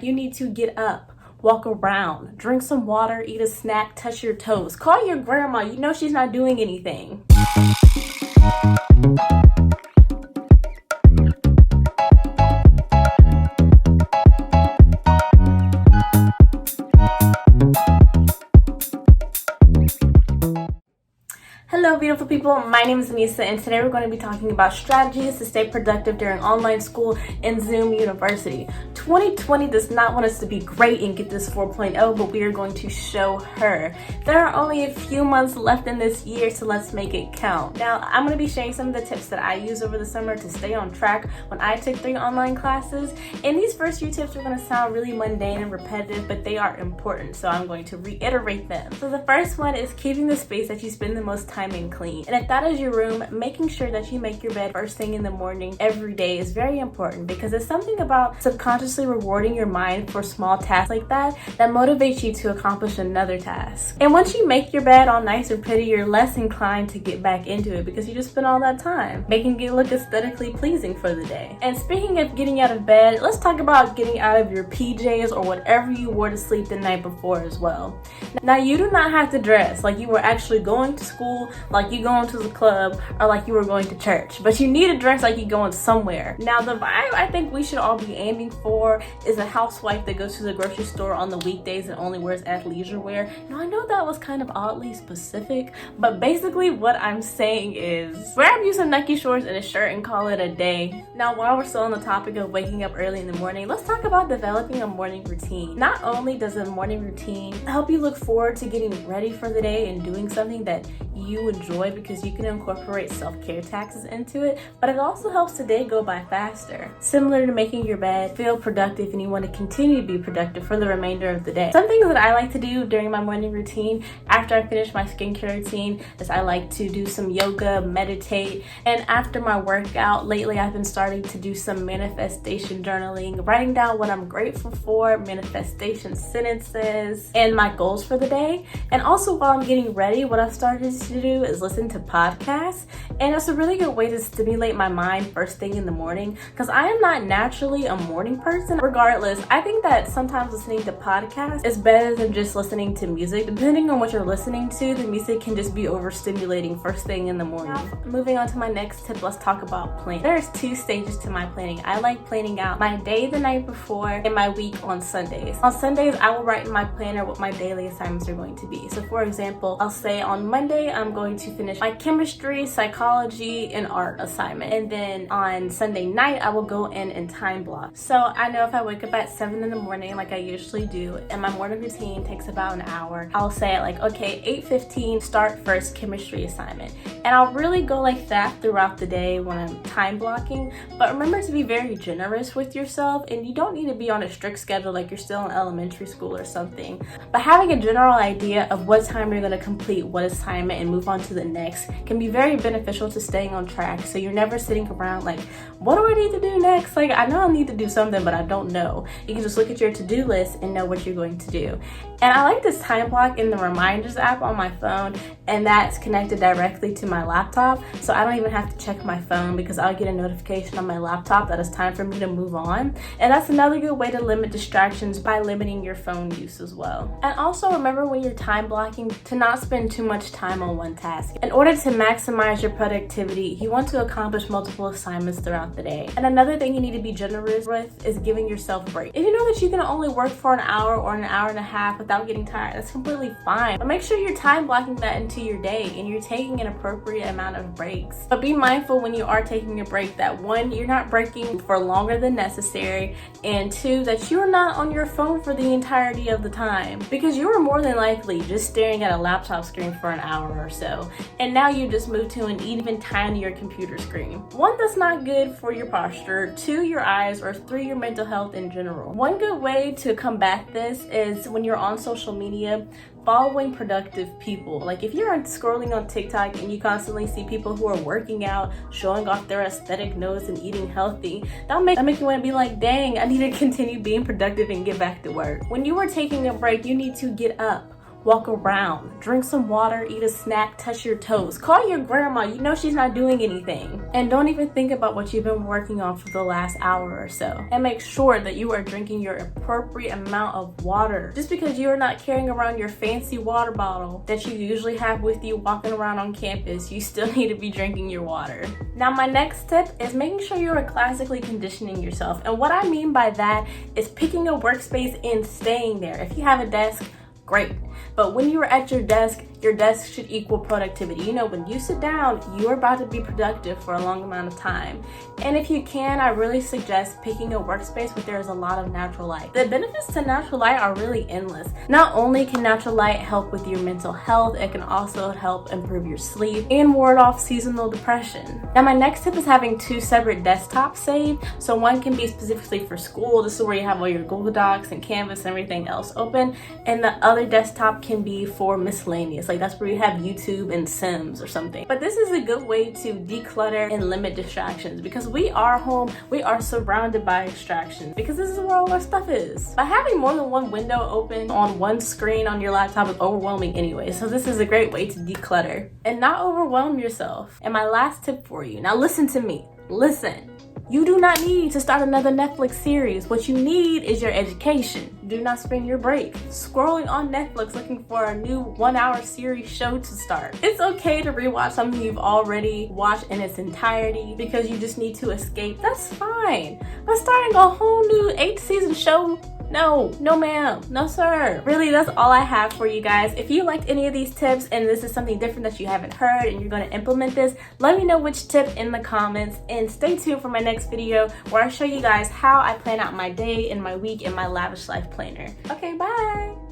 You need to get up, walk around, drink some water, eat a snack, touch your toes. Call your grandma, you know she's not doing anything. Hello beautiful people, my name is Anisah and today we're going to be talking about strategies to stay productive during online school and Zoom University. 2020 does not want us to be great and get this 4.0, but we are going to show her. There are only a few months left in this year, so let's make it count. Now, I'm going to be sharing some of the tips that I use over the summer to stay on track when I took 3 online classes. And these first few tips are going to sound really mundane and repetitive, but they are important, so I'm going to reiterate them. So the first one is keeping the space that you spend the most time in clean. And if that is your room, making sure that you make your bed first thing in the morning every day is very important, because it's something about subconsciously rewarding your mind for small tasks like that motivates you to accomplish another task. And once you make your bed all nice and pretty, you're less inclined to get back into it because you just spent all that time making it look aesthetically pleasing for the day. And speaking of getting out of bed, let's talk about getting out of your PJs or whatever you wore to sleep the night before as well. Now, you do not have to dress like you were actually going to school, like you going to the club, or like you were going to church, but you need to dress like you're going somewhere. Now, the vibe I think we should all be aiming for is a housewife that goes to the grocery store on the weekdays and only wears athleisure wear. Now, I know that was kind of oddly specific, but basically what I'm saying is grab you some Nike shorts and a shirt and call it a day. Now, while we're still on the topic of waking up early in the morning, let's talk about developing a morning routine. Not only does a morning routine help you look forward to getting ready for the day and doing something that you enjoy because you can incorporate self-care tactics into it, but it also helps the day go by faster. Similar to making your bed feel productive and you want to continue to be productive for the remainder of the day. Some things that I like to do during my morning routine after I finish my skincare routine is I like to do some yoga, meditate, and after my workout, lately I've been starting to do some manifestation journaling, writing down what I'm grateful for, manifestation sentences, and my goals for the day. And also while I'm getting ready, what I've started to do is listen to podcasts, and it's a really good way to stimulate my mind first thing in the morning, because I am not naturally a morning person. Regardless, I think that sometimes listening to podcasts is better than just listening to music. Depending on what you're listening to, the music can just be overstimulating first thing in the morning. Now, moving on to my next tip, let's talk about planning. There's 2 stages to my planning. I like planning out my day the night before and my week on Sundays. On Sundays, I will write in my planner what my daily assignments are going to be. So for example, I'll say on Monday, I'm going to finish my chemistry, psychology, and art assignment. And then on Sunday night, I will go in and time block. So I know if I wake up at 7 in the morning, like I usually do, and my morning routine takes about an hour, I'll say like, okay, 8:15, start first chemistry assignment. And I'll really go like that throughout the day when I'm time blocking. But remember to be very generous with yourself, and you don't need to be on a strict schedule like you're still in elementary school or something. But having a general idea of what time you're going to complete what assignment and move on to the next can be very beneficial to staying on track, so you're never sitting around like, what do I need to do next? Like, I know I need to do something, but I don't know. You can just look at your to-do list and know what you're going to do. And I like this time block in the reminders app on my phone, and that's connected directly to my laptop, so I don't even have to check my phone because I'll get a notification on my laptop that it's time for me to move on. And that's another good way to limit distractions by limiting your phone use as well. And also remember when you're time blocking to not spend too much time on one task. In order to maximize your productivity, you want to accomplish multiple assignments throughout the day. And another thing you need to be generous with is giving yourself a break. If you know that you can only work for an hour or an hour and a half without getting tired, that's completely fine. But make sure you're time blocking that into your day and you're taking an appropriate amount of breaks. But be mindful when you are taking a break that 1, you're not breaking for longer than necessary, and 2, that you are not on your phone for the entirety of the time, because you are more than likely just staring at a laptop screen for an hour or so, and now you just moved to an even tinier computer screen. 1, that's not good for your posture, 2, your eyes, or 3, your mental health in general. One good way to combat this is when you're on social media, following productive people. Like if you're scrolling on TikTok and you constantly see people who are working out, showing off their aesthetic nose and eating healthy, that make you want to be like, dang, I need to continue being productive and get back to work. When you are taking a break, you need to get up, walk around, drink some water, eat a snack, touch your toes. Call your grandma, you know she's not doing anything. And don't even think about what you've been working on for the last hour or so. And make sure that you are drinking your appropriate amount of water. Just because you are not carrying around your fancy water bottle that you usually have with you walking around on campus, you still need to be drinking your water. Now my next tip is making sure you are classically conditioning yourself. And what I mean by that is picking a workspace and staying there. If you have a desk, great. But when you are at your desk should equal productivity. You know, when you sit down, you're about to be productive for a long amount of time. And if you can, I really suggest picking a workspace where there's a lot of natural light. The benefits to natural light are really endless. Not only can natural light help with your mental health, it can also help improve your sleep and ward off seasonal depression. Now my next tip is having 2 separate desktops saved. So one can be specifically for school. This is where you have all your Google Docs and Canvas and everything else open. And the other desktop can be for miscellaneous. Like that's where you have YouTube and Sims or something. But this is a good way to declutter and limit distractions, because we are home, we are surrounded by distractions, because this is where all our stuff is. But having more than one window open on one screen on your laptop is overwhelming anyway. So this is a great way to declutter and not overwhelm yourself. And my last tip for you, now listen to me, listen. You do not need to start another Netflix series. What you need is your education. Do not spend your break scrolling on Netflix looking for a new 1-hour series show to start. It's okay to rewatch something you've already watched in its entirety because you just need to escape. That's fine. But starting a whole new 8-season show, no ma'am, no sir. Really, that's all I have for you guys. If you liked any of these tips and this is something different that you haven't heard and you're going to implement this, let me know which tip in the comments, and stay tuned for my next video where I show you guys how I plan out my day and my week in my Lavish Life planner. Okay, bye.